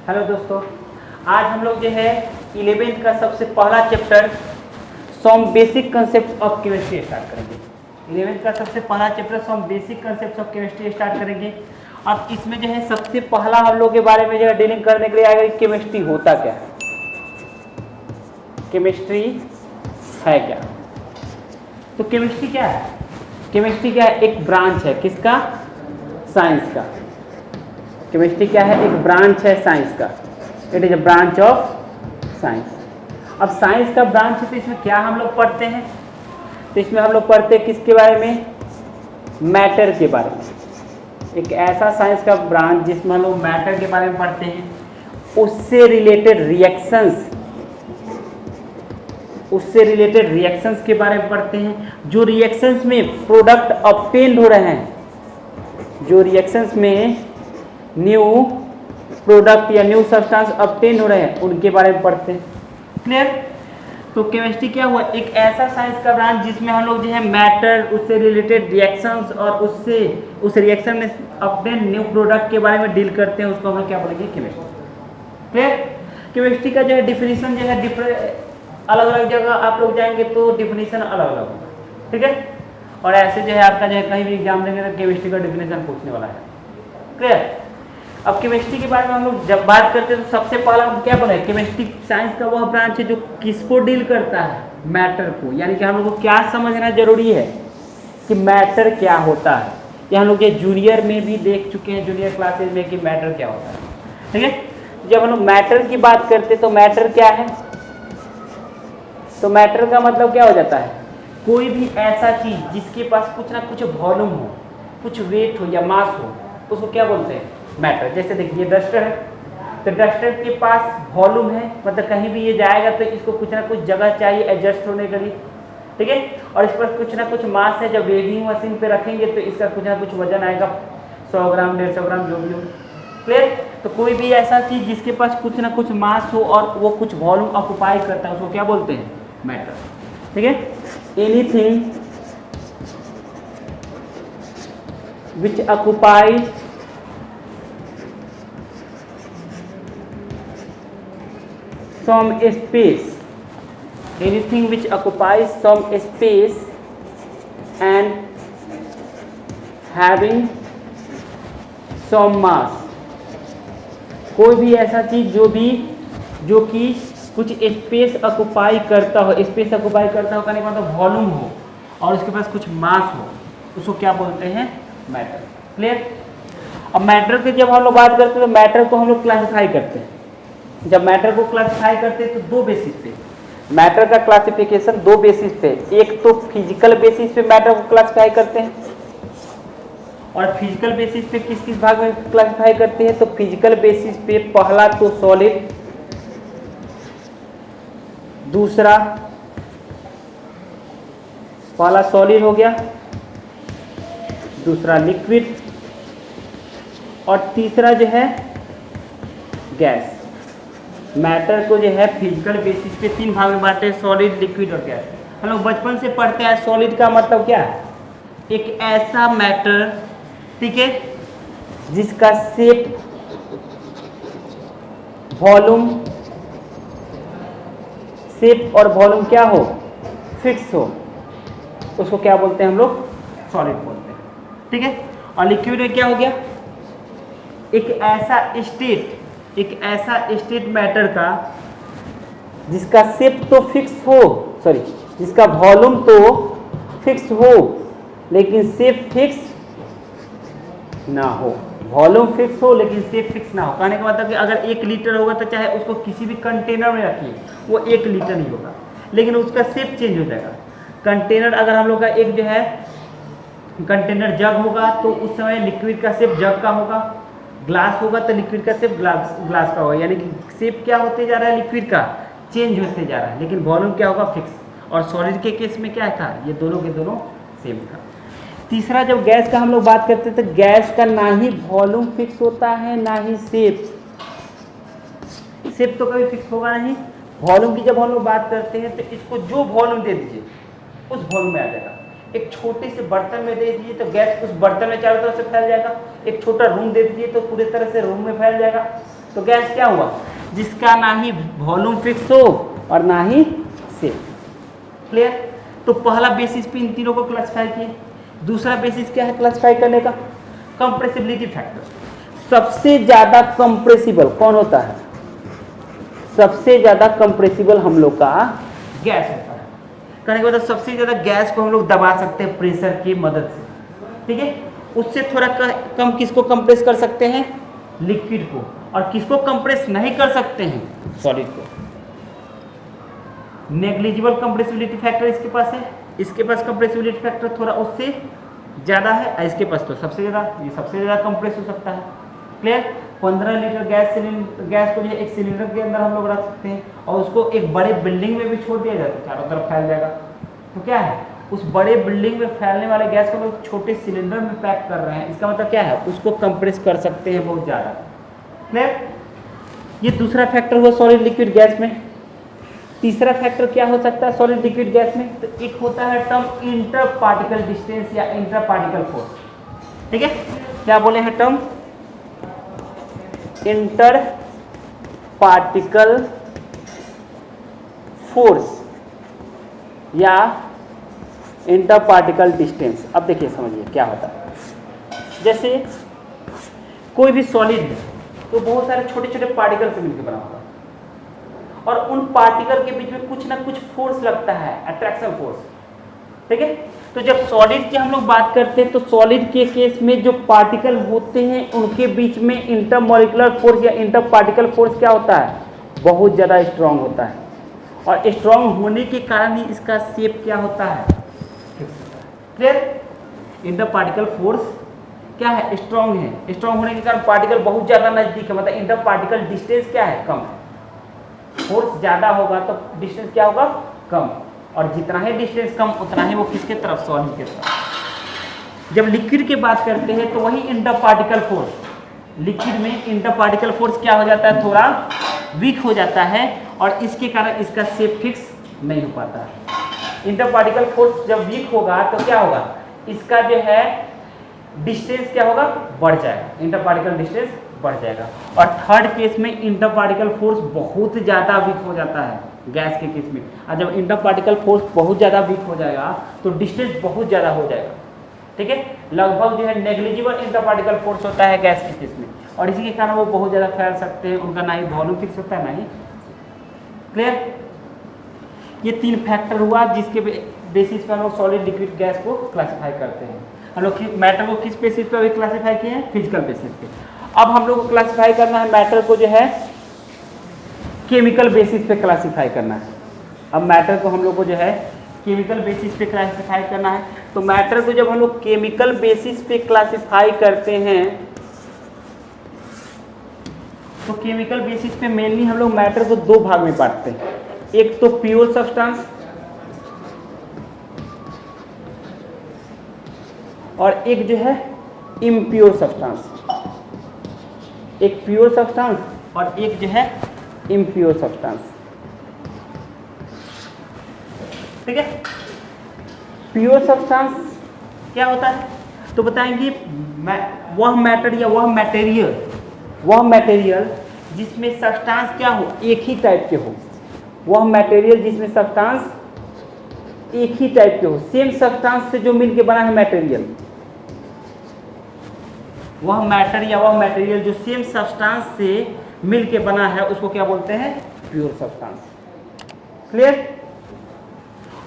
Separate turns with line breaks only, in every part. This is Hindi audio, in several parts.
हेलो दोस्तों, आज हम लोग जो है 11th का सबसे पहला chapter some basic concept of chemistry start करेंगे। 11th का सबसे पहला chapter some basic concept of chemistry start करेंगे। अब इसमें जो है सबसे पहला हम लोग के बारे में जो है डीलिंग करने के लिए आएगा कि केमिस्ट्री होता क्या है, केमिस्ट्री है क्या। तो केमिस्ट्री क्या है? केमिस्ट्री क्या है? एक ब्रांच है किसका? साइंस का। केमिस्ट्री क्या है? एक ब्रांच है साइंस का। It is a branch of science. अब साइंस का ब्रांच है तो इसमें क्या हम लोग पढ़ते हैं? तो इसमें हम लोग पढ़ते हैं किसके बारे में? मैटर के बारे में। एक ऐसा साइंस का ब्रांच जिसमें हम लोग मैटर के बारे में पढ़ते हैं, उससे रिलेटेड रिएक्शंस के बारे में पढ़ते हैं। जो रिएक्शंस में प्रोडक्ट ऑब्टेन हो रहे हैं, जो रिएक्शंस में न्यू प्रोडक्ट या न्यू सब्सटेंस ऑब्टेन हो रहे हैं, उनके बारे में पढ़ते हैं। क्लियर? तो केमिस्ट्री क्या हुआ? एक ऐसा साइंस का ब्रांच जिसमें हम लोग जो है मैटर, उससे रिलेटेड रिएक्शंस और उससे उस रिएक्शन में ऑब्टेन न्यू प्रोडक्ट के बारे में डील करते हैं, उसको हम लोग क्या बोलेंगे? केमिस्ट्री। क्लियर? केमिस्ट्री का जो है डिफिनीशन जो है अलग अलग जगह आप लोग जाएंगे तो डिफिनीशन अलग अलग होगा। ठीक है? और ऐसे जो है आपका जो है कहीं भी एग्जाम देंगे तो केमिस्ट्री का डिफिनीशन पूछने वाला है। क्लियर? अब केमिस्ट्री के बारे में हम लोग जब बात करते हैं तो सबसे पहला हम क्या बोले? केमिस्ट्री साइंस का वह ब्रांच है जो किसको डील करता है? मैटर को। यानी कि हम लोग को क्या समझना जरूरी है कि मैटर क्या होता है। ये हम लोग ये जूनियर में भी देख चुके हैं, जूनियर क्लासेज में, कि मैटर क्या होता है। ठीक है? जब हम लोग मैटर की बात करते हैं तो मैटर क्या है? तो मैटर का मतलब क्या हो जाता है? कोई भी ऐसा चीज जिसके पास कुछ ना कुछ वॉल्यूम हो, कुछ वेट हो या मास हो, उसको क्या बोलते हैं? मैटर। जैसे देखिए डस्टर है, तो डस्टर के पास वॉल्यूम है, मतलब कहीं भी ये जाएगा तो इसको कुछ ना कुछ जगह चाहिए एडजस्ट होने के लिए। ठीक है? और इस पर कुछ ना कुछ मास है, जब वेविंग मशीन पे रखेंगे तो इसका कुछ ना कुछ वजन आएगा, 100 ग्राम 150 ग्राम जो भी हो। क्लियर? तो कोई भी ऐसा चीज जिसके पास कुछ ना कुछ मास हो और वो कुछ वॉल्यूम ऑक्युपाई करता है, उसको क्या बोलते हैं? मैटर। ठीक है? Anything which occupy some space, anything which occupies some space and having some mass, कोई भी ऐसा चीज जो कि कुछ स्पेस ऑक्युपाई करता हो, स्पेस ऑक्युपाई करता हो कहने का मतलब वॉल्यूम हो और उसके पास कुछ मास हो, उसको क्या बोलते हैं? मैटर। क्लियर? अब मैटर की जब हम लोग बात करते हैं तो मैटर को हम लोग क्लासिफाई करते हैं। जब मैटर को क्लासिफाई करते हैं तो दो बेसिस पे मैटर का क्लासिफिकेशन, दो बेसिस पे। एक तो फिजिकल बेसिस पे मैटर को क्लासिफाई करते हैं, और फिजिकल बेसिस पे किस किस भाग में क्लासिफाई करते हैं? तो फिजिकल बेसिस पे पहला तो सॉलिड, दूसरा पहला सॉलिड हो गया, दूसरा लिक्विड, और तीसरा जो है गैस। मैटर को जो है फिजिकल बेसिस पे तीन भाग में बांटे, सॉलिड, लिक्विड और गैस। हम लोग बचपन से पढ़ते हैं। सॉलिड का मतलब क्या है? एक ऐसा मैटर, ठीक है, जिसका शेप, वॉल्यूम, शेप और वॉल्यूम क्या हो? फिक्स हो, उसको क्या बोलते हैं हम लोग? सॉलिड बोलते हैं। ठीक है? और लिक्विड में क्या हो गया? एक ऐसा स्टेट मैटर का जिसका शेप तो फिक्स हो, सॉरी, जिसका वॉल्यूम तो फिक्स हो लेकिन शेप फिक्स ना हो। वॉल्यूम फिक्स हो लेकिन शेप फिक्स ना हो, कहने का मतलब कि अगर 1 लीटर होगा तो चाहे उसको किसी भी कंटेनर में रखिए, वो 1 लीटर नहीं होगा, लेकिन उसका शेप चेंज हो जाएगा। कंटेनर, अगर हम लोग का एक जो है कंटेनर जग होगा तो उस समय लिक्विड का शेप जग का होगा, ग्लास होगा तो लिक्विड का शेप ग्लास का होगा। यानी कि शेप क्या होते जा रहा है? लिक्विड का चेंज होते जा रहा है, लेकिन वॉल्यूम क्या होगा? फिक्स। और सॉलिड के केस में क्या था? ये दोनों के दोनों सेम था। तीसरा, जब गैस का हम लोग बात करते हैं तो गैस का ना ही वॉल्यूम फिक्स होता है ना ही शेप। शेप तो कभी फिक्स होगा नहीं। वॉल्यूम की जब हम लोग बात करते हैं तो इसको जो वॉल्यूम दे दीजिए उस वॉल्यूम में आ जाएगा। एक छोटे से बर्तन में दे दीजिए तो गैस उस बर्तन में चारों तरफ से फैल जाएगा। एक छोटा रूम दे दीजिए तो पूरे तरह से रूम में फैल जाएगा। तो गैस क्या हुआ, जिसका ना ही वॉल्यूम फिक्स हो और ना ही शेप। क्लियर। तो पहला बेसिस पे इन तीनों को क्लासिफाई किए। दूसरा बेसिस क्या है क्लासिफाई करने का, कंप्रेसिबिलिटी फैक्टर। सबसे ज्यादा कंप्रेसिबल कौन होता है, सबसे ज्यादा कंप्रेसिबल हम लोग का गैस होता है। कहने का मतलब सबसे ज्यादा गैस को हम लोग दबा सकते हैं प्रेशर की मदद से, ठीक है। उससे थोड़ा कम किसको कंप्रेस कर सकते हैं, लिक्विड को, और किसको कंप्रेस नहीं कर सकते हैं, सॉलिड को। नेग्लिजिबल कंप्रेसिबिलिटी फैक्टर इसके पास है, इसके पास कंप्रेसिबिलिटी फैक्टर थोड़ा उससे ज़्यादा है, इसके पास तो सबसे ज़्यादा, ये सबसे ज़्यादा कंप्रेस हो सकता है। क्लियर। 15 लीटर गैस को जो है एक सिलेंडर के अंदर हम लोग रख सकते हैं और उसको एक बड़े बिल्डिंग में भी छोड़ दिया जाए तो चारों तरफ फैल जाएगा। तो क्या है, उस बड़े बिल्डिंग में फैलने वाले गैस को लोग छोटे सिलेंडर में पैक कर रहे हैं, इसका मतलब क्या है, उसको कंप्रेस कर सकते हैं बहुत ज़्यादा। क्लियर। ये दूसरा फैक्टर हुआ सॉलिड लिक्विड गैस में। तीसरा फैक्टर क्या हो सकता है सॉलिड लिक्विड गैस में, तो एक होता है टर्म इंटर पार्टिकल डिस्टेंस या इंटर पार्टिकल फोर्स। ठीक है, क्या बोले हैं टर्म, इंटर पार्टिकल फोर्स या इंटर पार्टिकल डिस्टेंस। अब देखिए समझिए क्या होता है। जैसे कोई भी सॉलिड है तो बहुत सारे छोटे छोटे पार्टिकल से मिलकर बना होता है और उन पार्टिकल के बीच में कुछ ना कुछ फोर्स लगता है, अट्रैक्शन फोर्स। ठीक है, तो जब सॉलिड की हम लोग बात करते हैं तो सॉलिड के केस में जो पार्टिकल होते हैं उनके बीच में इंटरमॉलिक्यूलर फोर्स या इंटर पार्टिकल फोर्स क्या होता है, बहुत ज़्यादा स्ट्रांग होता है। और स्ट्रांग होने के कारण ही इसका शेप क्या होता है, क्लियर। इंटर पार्टिकल फोर्स क्या है, स्ट्रांग है। स्ट्रांग होने के कारण पार्टिकल बहुत ज़्यादा नज़दीक है, मतलब इंटर पार्टिकल डिस्टेंस क्या है, कम है। फोर्स ज़्यादा होगा तो डिस्टेंस क्या होगा, कम, और जितना ही डिस्टेंस कम उतना ही वो किसके तरफ, सॉलिड के तरफ। जब लिक्विड की बात करते हैं तो वही इंटर पार्टिकल फोर्स, लिक्विड में इंटर पार्टिकल फोर्स क्या हो जाता है, थोड़ा वीक हो जाता है और इसके कारण इसका शेप फिक्स नहीं हो पाता है। इंटर पार्टिकल फोर्स जब वीक होगा तो क्या होगा, इसका जो है डिस्टेंस क्या होगा, बढ़ जाएगा, इंटर पार्टिकल डिस्टेंस बढ़ जाएगा। और थर्ड केस में इंटर पार्टिकल फोर्स बहुत ज़्यादा वीक हो जाता है गैस के केस में। और जब इंटर पार्टिकल फोर्स बहुत ज़्यादा वीक हो जाएगा तो डिस्टेंस बहुत ज़्यादा हो जाएगा। ठीक है, लगभग जो है नेग्लिजिबल इंटर पार्टिकल फोर्स होता है गैस के केस में, और इसी के कारण वो बहुत ज़्यादा फैल सकते हैं, उनका ना ही वॉल्यूम फिक्स होता है ना ही। क्लियर। ये तीन फैक्टर हुआ जिसके बेसिस पर हम लोग सॉलिड लिक्विड गैस को क्लासीफाई करते हैं। हम लोग मैटर को किस बेसिस पर भी क्लासीफाई किए हैं, फिजिकल बेसिस पे। अब हम लोग को क्लासीफाई करना है मैटर को जो है केमिकल बेसिस पे क्लासीफाई करना है। अब मैटर को हम लोग को जो है केमिकल बेसिस पे क्लासीफाई करना है। तो मैटर को जब हम लोग केमिकल बेसिस पे क्लासीफाई करते हैं तो केमिकल बेसिस पे मेनली हम लोग मैटर को दो भाग में बांटते हैं, एक तो प्योर सब्सटेंस और एक जो है इम्प्योर सब्सटेंस। एक प्योर सब्सटेंस और एक जो है इम्प्योर सब्सटेंस। ठीक है, प्योर सब्सटेंस क्या होता है, तो बताएंगे वह मैटर या वह मटेरियल जिसमें सब्सटेंस क्या हो, एक ही टाइप के हो। वह मटेरियल जिसमें सब्सटेंस एक ही टाइप के हो, सेम सब्सटेंस से जो मिलके बना है मटेरियल, वह मैटर या वह मटेरियल जो सेम सब्सटेंस से मिलके बना है उसको क्या बोलते हैं, प्योर सब्सटेंस। क्लियर।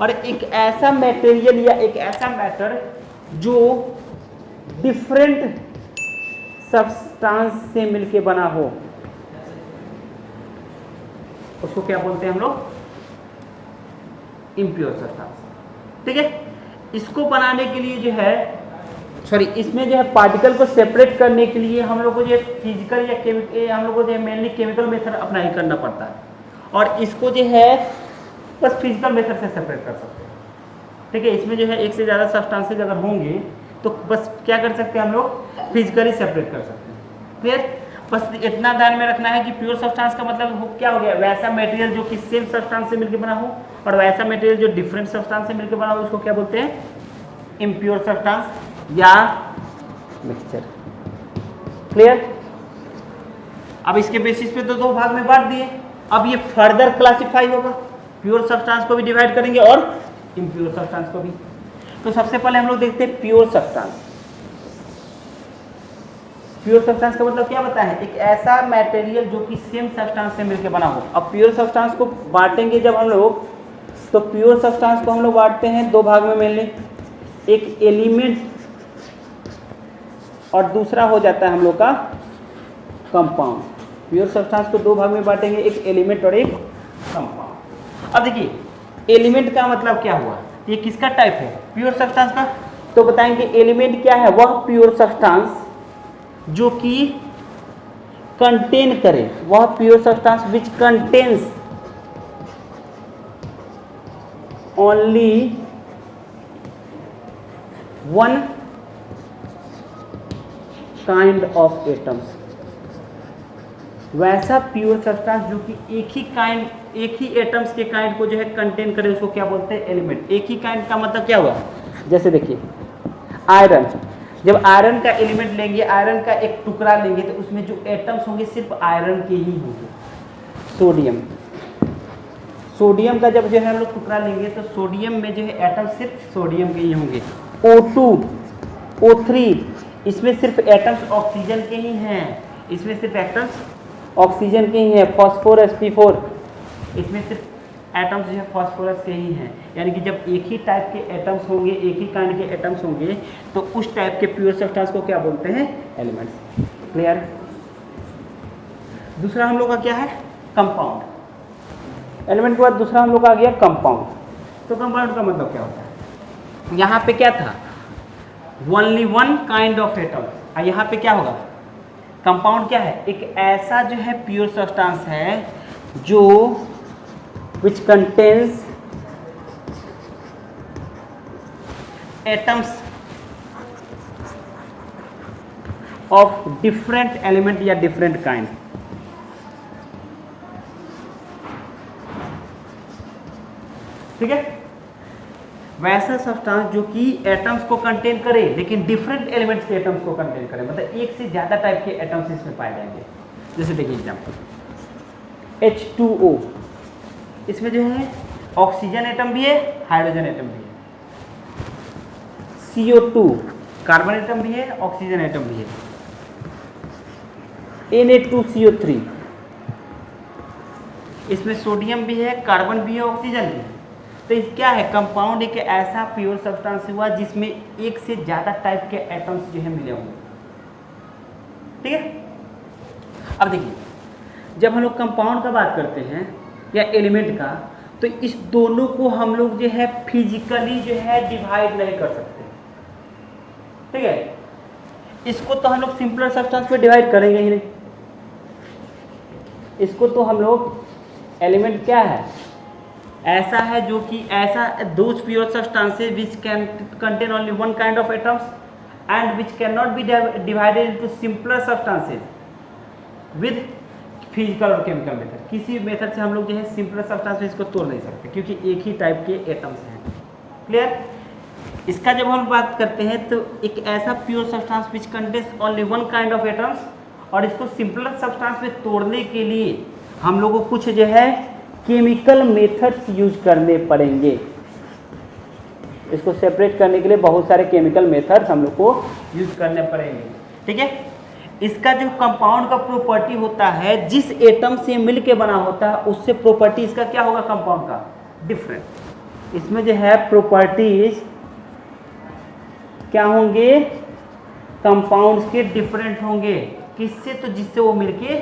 और एक ऐसा मटेरियल या एक ऐसा मैटर जो डिफरेंट सब्सटेंस से मिलके बना हो उसको क्या बोलते हैं हम लोग, इम्प्योर सब्सटेंस। ठीक है, इसको बनाने के लिए जो है इसमें जो है पार्टिकल को सेपरेट करने के लिए हम लोग को जो फिजिकल या केमिकल, हम लोग को जो मेनली केमिकल मेथड अप्लाई करना पड़ता है, और इसको जो है बस फिजिकल मेथड से सेपरेट कर सकते हैं। ठीक है, इसमें जो है एक से ज़्यादा सब्सटेंसेज अगर होंगे तो बस क्या कर सकते हैं हम लोग, फिजिकली सेपरेट कर सकते हैं। क्लियर। बस इतना ध्यान में रखना है कि प्योर सब्सटेंस का मतलब क्या हो गया, वैसा मटेरियल जो कि सेम सब्सटेंस से मिलकर बना हो, और वैसा मटेरियल जो डिफरेंट सब्सटेंस से मिलकर बना हो उसको क्या बोलते हैं, इम्प्योर सब्सटेंस या मिक्सचर। क्लियर। अब इसके बेसिस पे तो दो भाग में बांट दिए, अब ये फर्दर क्लासिफाई होगा, प्योर सब्सटेंस को भी डिवाइड करेंगे और इम्प्योर सब्सटेंस को भी। तो सबसे पहले हम लोग देखते हैं प्योर सब्सटेंस। प्योर सब्सटेंस का मतलब क्या बताएं, एक ऐसा मटेरियल जो कि सेम सब्सटेंस से मिलकर बना हो। अब प्योर सब्सटेंस को बांटेंगे जब हम लोग, तो प्योर सब्सटेंस को हम लोग बांटते हैं दो भाग में मेनली, एक एलिमेंट और दूसरा हो जाता है हम लोग का कंपाउंड। प्योर सब्सटेंस को दो भाग में बांटेंगे, एक एलिमेंट और एक कंपाउंड। अब देखिए एलिमेंट का मतलब क्या हुआ, ये किसका टाइप है, प्योर सब्सटेंस का। तो बताएंगे एलिमेंट क्या है, वह प्योर सब्सटेंस जो कि कंटेन करे, वह pure substance which contains only one kind of atoms. वैसा प्योर सब्सटेंस जो कि एक ही एटम्स के काइंड को जो है कंटेन करे, उसको क्या बोलते हैं, एलिमेंट। एक ही काइंड का मतलब क्या हुआ, जैसे देखिए आयरन, जब आयरन का एलिमेंट लेंगे, आयरन का एक टुकड़ा लेंगे, तो उसमें जो एटम्स होंगे सिर्फ आयरन के ही होंगे। सोडियम, सोडियम का जब जो है हम लोग टुकड़ा लेंगे, तो सोडियम में जो है एटम सिर्फ सोडियम के ही होंगे। O2, O3, इसमें सिर्फ एटम्स ऑक्सीजन के ही हैं, इसमें सिर्फ एटम्स ऑक्सीजन के ही है। फॉस्फोरस P4, इसमें सिर्फ एटम्स जो है फॉस्फोरस के ही हैं। यानी कि जब एक ही टाइप के एटम्स होंगे, एक ही काइंड के एटम्स होंगे, तो उस टाइप के प्योर सब्सटेंस को क्या बोलते हैं, एलिमेंट्स। क्लियर। दूसरा हम लोग का क्या है, कंपाउंड। एलिमेंट के बाद दूसरा हम लोग का आ गया कंपाउंड। तो कंपाउंड का मतलब क्या होता है, यहाँ पे क्या था, only one kind of atoms, और यहाँ पे क्या होगा, कंपाउंड क्या है, एक ऐसा जो है प्योर सब्सटेंस है जो which contains atoms of different element या different kind। ठीक है, वैसा सब्सटेंस जो कि एटम्स को कंटेन करे, लेकिन डिफरेंट एलिमेंट्स के एटम्स को कंटेन करे, मतलब एक से ज्यादा टाइप के एटम्स इसमें पाए जाएंगे। जैसे देखिए एग्जांपल H2O, इसमें जो है ऑक्सीजन एटम भी है, हाइड्रोजन एटम भी है। CO2, कार्बन एटम भी है, ऑक्सीजन एटम भी है। Na2CO3, इसमें सोडियम भी है, कार्बन भी है, ऑक्सीजन भी है। तो इस क्या है, कंपाउंड एक ऐसा प्योर सब्सटेंस हुआ जिसमें एक से ज्यादा टाइप के एटम्स जो है मिले होंगे। ठीक है, अब देखिए जब हम लोग कंपाउंड का बात करते हैं या एलिमेंट का, तो इस दोनों को हम लोग जो है फिजिकली जो है डिवाइड नहीं कर सकते। ठीक है, इसको तो हम लोग सिंपलर सब्सटेंस पे डिवाइड करेंगे ही नहीं। इसको तो हम लोग एलिमेंट क्या है, ऐसा है जो कि ऐसा those pure substances which can contain only one kind of atoms and which can not be divided into simpler substances with physical और केमिकल मेथड। किसी मेथड से हम लोग जो है सिंपलर सब्सटेंस में इसको तोड़ नहीं सकते, क्योंकि एक ही टाइप के एटम्स हैं। क्लियर। इसका जब हम बात करते हैं तो एक ऐसा pure substance which contains only one kind of atoms, और इसको सिंपलर सब्सटेंस में तोड़ने के लिए हम लोगों को कुछ जो है केमिकल मेथड्स यूज करने पड़ेंगे। इसको सेपरेट करने के लिए बहुत सारे केमिकल मेथड्स हम लोग को यूज करने पड़ेंगे। ठीक है, इसका जो कंपाउंड का प्रॉपर्टी होता है, जिस एटम से मिल के बना होता है, उससे प्रॉपर्टी इसका क्या होगा, कंपाउंड का डिफरेंट। इसमें जो है प्रॉपर्टीज क्या होंगे, कंपाउंड्स के डिफरेंट होंगे। किससे, तो जिससे वो मिलके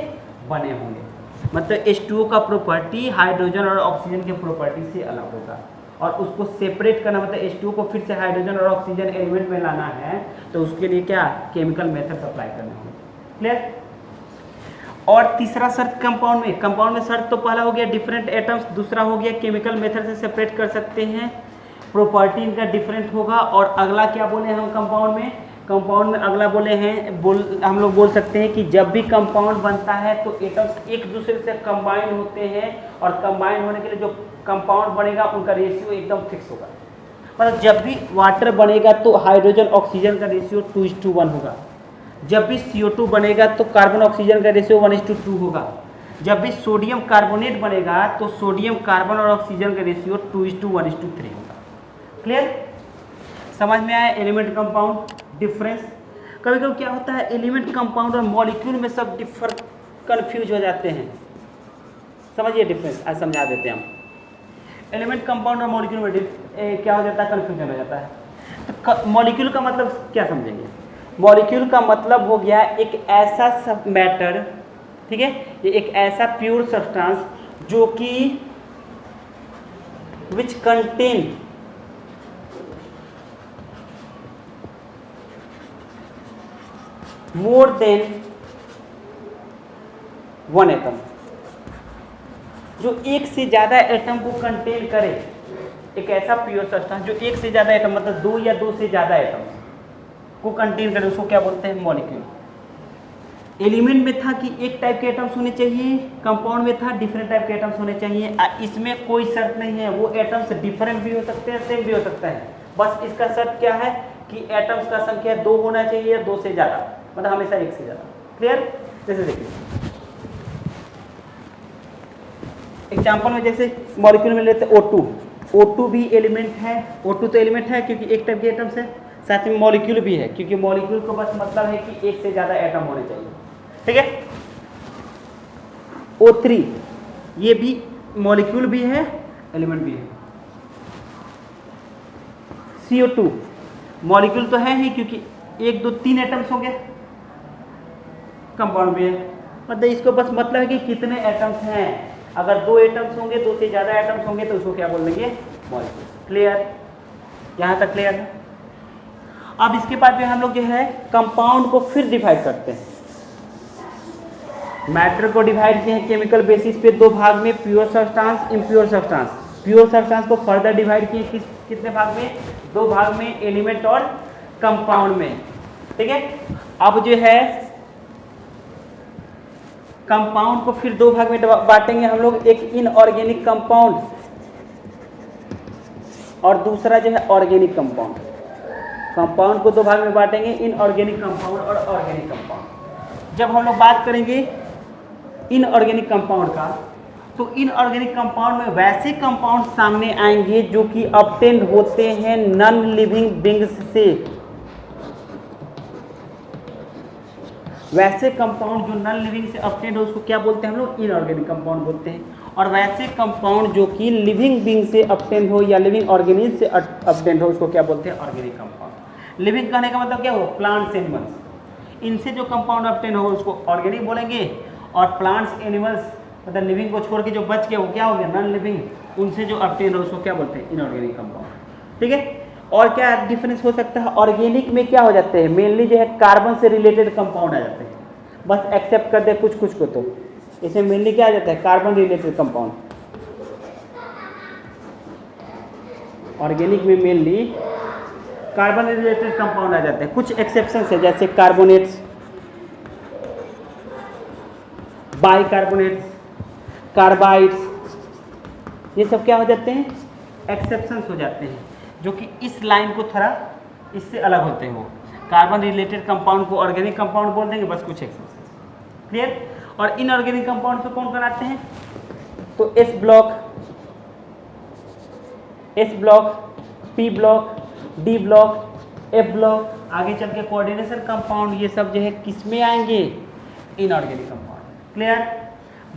बने होंगे। मतलब H2O का प्रॉपर्टी हाइड्रोजन और ऑक्सीजन के प्रॉपर्टी से अलग होगा, और उसको सेपरेट करना मतलब H2O को फिर से हाइड्रोजन और ऑक्सीजन एलिमेंट में लाना है, तो उसके लिए क्या केमिकल मेथड अप्लाई करना होगा। क्लियर। और तीसरा शर्त कंपाउंड में शर्त तो पहला हो गया डिफरेंट एटम्स, दूसरा हो गया केमिकल मेथड से सेपरेट कर सकते हैं, प्रॉपर्टी इनका डिफरेंट होगा। और अगला क्या बोले हम कंपाउंड में अगला बोले हैं हम लोग बोल सकते हैं कि जब भी कंपाउंड बनता है तो एटम्स एक दूसरे से कंबाइन होते हैं, और कंबाइन होने के लिए जो कंपाउंड बनेगा उनका रेशियो एकदम फिक्स होगा। मतलब जब भी वाटर बनेगा तो हाइड्रोजन ऑक्सीजन का रेशियो 2:1 होगा, जब भी CO2 बनेगा तो कार्बन ऑक्सीजन का रेशियो 1:2 होगा। जब भी सोडियम कार्बोनेट बनेगा तो सोडियम कार्बन और ऑक्सीजन का रेशियो 2:1:3 होगा। क्लियर? समझ में आया एलिमेंट कंपाउंड डिफरेंस? कभी कभी क्या होता है एलिमेंट कंपाउंड और मॉलिक्यूल में सब डिफर कंफ्यूज हो जाते हैं। समझिए डिफरेंस, आज समझा देते हैं हम। एलिमेंट कंपाउंड और मॉलिक्यूल में क्या हो जाता है, कंफ्यूजन हो जाता है। तो मॉलिक्यूल का मतलब क्या समझेंगे? मॉलिक्यूल का मतलब हो गया एक ऐसा सब मैटर, ठीक है, ये एक ऐसा प्योर सब्सटेंस जो कि which contain more than one atom, जो एक से ज़्यादा एटम को कंटेन करे। एक ऐसा प्योर सब्सटेंस जो एक से ज़्यादा एटम मतलब 2 या 2 से ज़्यादा एटम को कंटेन करे, उसको क्या बोलते हैं? मॉलिक्यूल। एलिमेंट में था कि एक टाइप के एटम्स होने चाहिए, कंपाउंड में था डिफरेंट टाइप के एटम्स होने चाहिए। इसमें कोई शर्त नहीं है, वो एटम्स डिफरेंट भी हो सकते हैं, सेम भी हो सकता है। बस इसका शर्त क्या है कि एटम्स का संख्या 2 होना चाहिए, 2 से ज़्यादा, मतलब हमेशा 1 से ज़्यादा। क्लियर? जैसे देखिए एग्जाम्पल में, जैसे मॉलिक्यूल में लेते O2, O2 भी एलिमेंट है। O2 तो एलिमेंट है क्योंकि एक टाइप के एटम्स है, साथ में मॉलिक्यूल भी है क्योंकि मॉलिक्यूल को बस मतलब है कि एक से ज़्यादा एटम होने चाहिए। ठीक है? O3 ये भी मॉलिक्यूल भी है, एलिमेंट भी है। CO2 मॉलिक्यूल तो है ही क्योंकि 1 2 3 एटम्स होंगे, कंपाउंड भी है, मतलब इसको बस मतलब है कि कितने एटम्स हैं। अगर 2 एटम्स होंगे, 2 से ज़्यादा एटम्स होंगे तो उसको क्या बोल देंगे? मॉलिक्यूल। क्लियर? यहाँ तक क्लियर है? अब इसके बाद में हम लोग जो है कंपाउंड को फिर डिवाइड करते हैं। मैटर को डिवाइड किए हैं केमिकल बेसिस पे 2 भाग में, pure substance, impure substance. Pure substance को फर्दर डिवाइड किए कितने भाग में? 2 भाग में, एलिमेंट और कंपाउंड में। ठीक है? अब जो है कंपाउंड को फिर 2 भाग में बांटेंगे हम लोग, एक इनऑर्गेनिक कंपाउंड और दूसरा जो है ऑर्गेनिक कंपाउंड। कंपाउंड को 2 भाग में बांटेंगे, इनऑर्गेनिक कंपाउंड और ऑर्गेनिक कंपाउंड। जब हम लोग बात करेंगे इनऑर्गेनिक कंपाउंड का, तो इनऑर्गेनिक कंपाउंड में वैसे कंपाउंड सामने आएंगे जो कि ऑब्टेन्ड होते हैं नॉन लिविंग बींग्स से। वैसे कंपाउंड जो नॉन लिविंग से ऑब्टेन्ड हो उसको क्या बोलते हैं हम लोग? इनऑर्गेनिक कंपाउंड बोलते हैं। और वैसे कंपाउंड जो कि लिविंग बींग से ऑब्टेन्ड हो या लिविंग ऑर्गेनिज्म से ऑब्टेन्ड हो उसको क्या बोलते हैं? Organic compound. लिविंग कहने का मतलब क्या हो? प्लांट्स, एनिमल्स, इनसे जो कंपाउंड ऑब्टेन हो उसको ऑर्गेनिक बोलेंगे। और प्लांट्स, एनिमल्स मतलब लिविंग को छोड़ के जो बच गया वो क्या हो गया? नॉन लिविंग, उनसे जो ऑब्टेन हो उसको क्या बोलते हैं? Inorganic compound. ठीक है? और क्या डिफरेंस हो सकता है? ऑर्गेनिक में क्या हो जाते हैं? मेनली जो है कार्बन से रिलेटेड कंपाउंड आ जाते हैं, बस एक्सेप्ट कर दे कुछ कुछ को, तो इसमें मेनली क्या आ जाता है? Carbon related compound. ऑर्गेनिक में मेनली कार्बन रिलेटेड कंपाउंड आ जाते हैं, कुछ एक्सेप्शन है जैसे कार्बोनेट्स, बाइकार्बोनेट्स, कार्बाइड्स, ये सब क्या हो जाते हैं? एक्सेप्शंस हो जाते हैं, जो कि इस लाइन को थोड़ा इससे अलग होते हैं। वो कार्बन रिलेटेड कंपाउंड को ऑर्गेनिक कंपाउंड बोल देंगे, बस कुछ एक्सेप्शन। क्लियर? और इनऑर्गेनिक कंपाउंड से कौन बनाते हैं? तो S block, P block, D block, F block, आगे चल के कोऑर्डिनेशन कंपाउंड, ये सब जो है किस में आएंगे? Inorganic compound. क्लियर?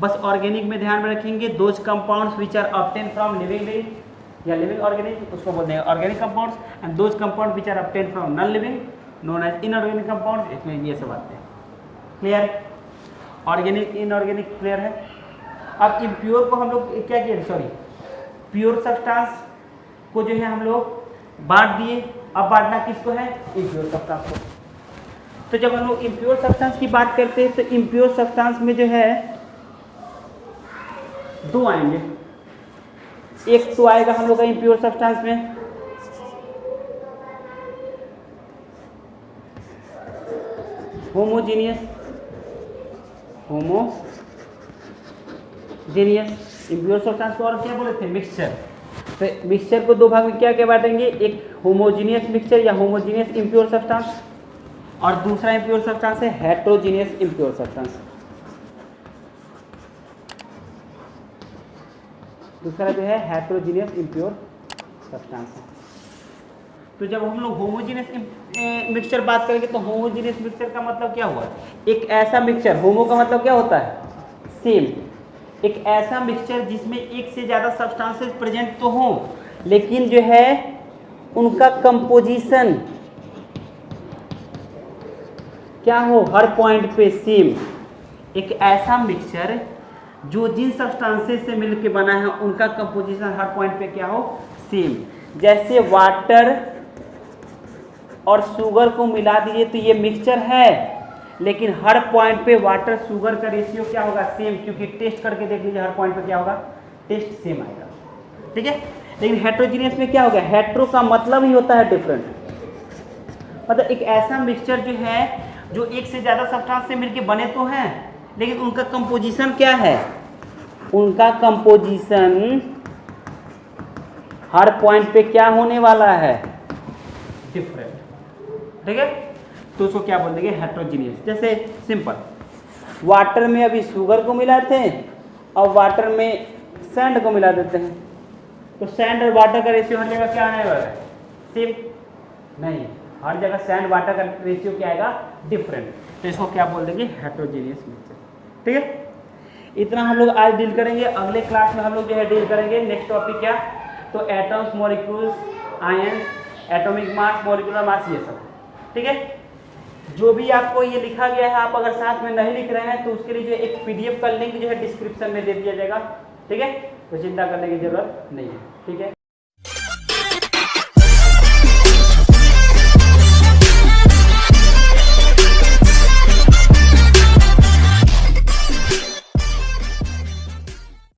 बस ऑर्गेनिक में ध्यान में रखेंगे those compounds which are obtain from living being या लिविंग ऑर्गेनिज्म, उसको बोलते हैं organic compounds. And those compound which are obtain from non living known as inorganic compound. इसमें ये सब आते हैं। क्लियर? ऑर्गेनिक, इनऑर्गेनिक क्लियर है। अब इम्प्योर को हम लोग क्या किए? सॉरी, प्योर सब्सटेंस को जो है हम लोग बांट दिए। अब बांटना किसको है? इम्प्योर सब्सटेंस को। तो जब हम लोग इम्प्योर सब्सटेंस की बात करते हैं तो इम्प्योर सब्सटेंस में जो है 2 आएंगे। एक तो आएगा हम लोग का इम्प्योर सब्सटेंस में होमोजीनियस, इम्प्योर सब्सटेंस को और क्या बोले थे? मिक्सचर। तो मिक्सचर को 2 भाग में क्या क्या बांटेंगे? एक होमोजीनियस मिक्सचर या होमोजीनियस इम्प्योर सब्सटेंस और दूसरा इम्प्योर सब्सटेंस है हेट्रोजीनियस इम्प्योर सब्सटेंस। दूसरा जो है हेट्रोजीनियस इम्प्योर सब्सटेंस है। तो जब हम लोग होमोजीनियस मिक्सचर बात करेंगे तो होमोजीनियस मिक्सचर का मतलब क्या हुआ? एक ऐसा मिक्सचर, होमो का मतलब क्या होता है? सेम। एक ऐसा मिक्सचर जिसमें एक से ज़्यादा सब्सटेंसेस प्रेजेंट तो हों, लेकिन जो है उनका कंपोजिशन क्या हो? हर पॉइंट पे सेम। एक ऐसा मिक्सचर जो जिन सब्सटेंसेस से मिलके बना है उनका कंपोजिशन हर पॉइंट पे क्या हो? सेम। जैसे वाटर और शुगर को मिला दीजिए तो ये मिक्सचर है, लेकिन हर पॉइंट पे वाटर शुगर का रेशियो क्या होगा? सेम, क्योंकि टेस्ट करके देख लीजिए हर पॉइंट पे क्या होगा? टेस्ट सेम आएगा। ठीक है। लेकिन हेट्रोजीनियस में क्या होगा? हेट्रो का मतलब ही होता है डिफरेंट। मतलब एक ऐसा मिक्सचर जो है जो एक से ज़्यादा सब्सटेंस से मिलके बने तो हैं, लेकिन उनका कंपोजिशन क्या है? उनका कंपोजिशन हर पॉइंट पे क्या होने वाला है? डिफरेंट। ठीक है। तो उसको क्या बोल देंगे? हेट्रोजीनियस। जैसे सिंपल, वाटर में अभी शुगर को मिलाते हैं और वाटर में सैंड को मिला देते हैं, तो सैंड और वाटर का रेशियो हर जगह क्या आने वाला है? सेम नहीं, हर जगह सैंड वाटर का रेशियो क्या आएगा? डिफरेंट। तो इसको क्या बोल देंगे? Heterogeneous mixture. ठीक है। इतना हम लोग आज डील करेंगे। अगले क्लास में हम लोग जो है डील करेंगे नेक्स्ट टॉपिक क्या? तो atoms, molecules, ions, atomic mass, molecular mass, ये सब। ठीक है। जो भी आपको ये लिखा गया है, आप अगर साथ में नहीं लिख रहे हैं तो उसके लिए जो एक PDF का लिंक जो है डिस्क्रिप्शन में दे दिया जाएगा। ठीक है। तो चिंता करने की जरूरत नहीं है। ठीक है।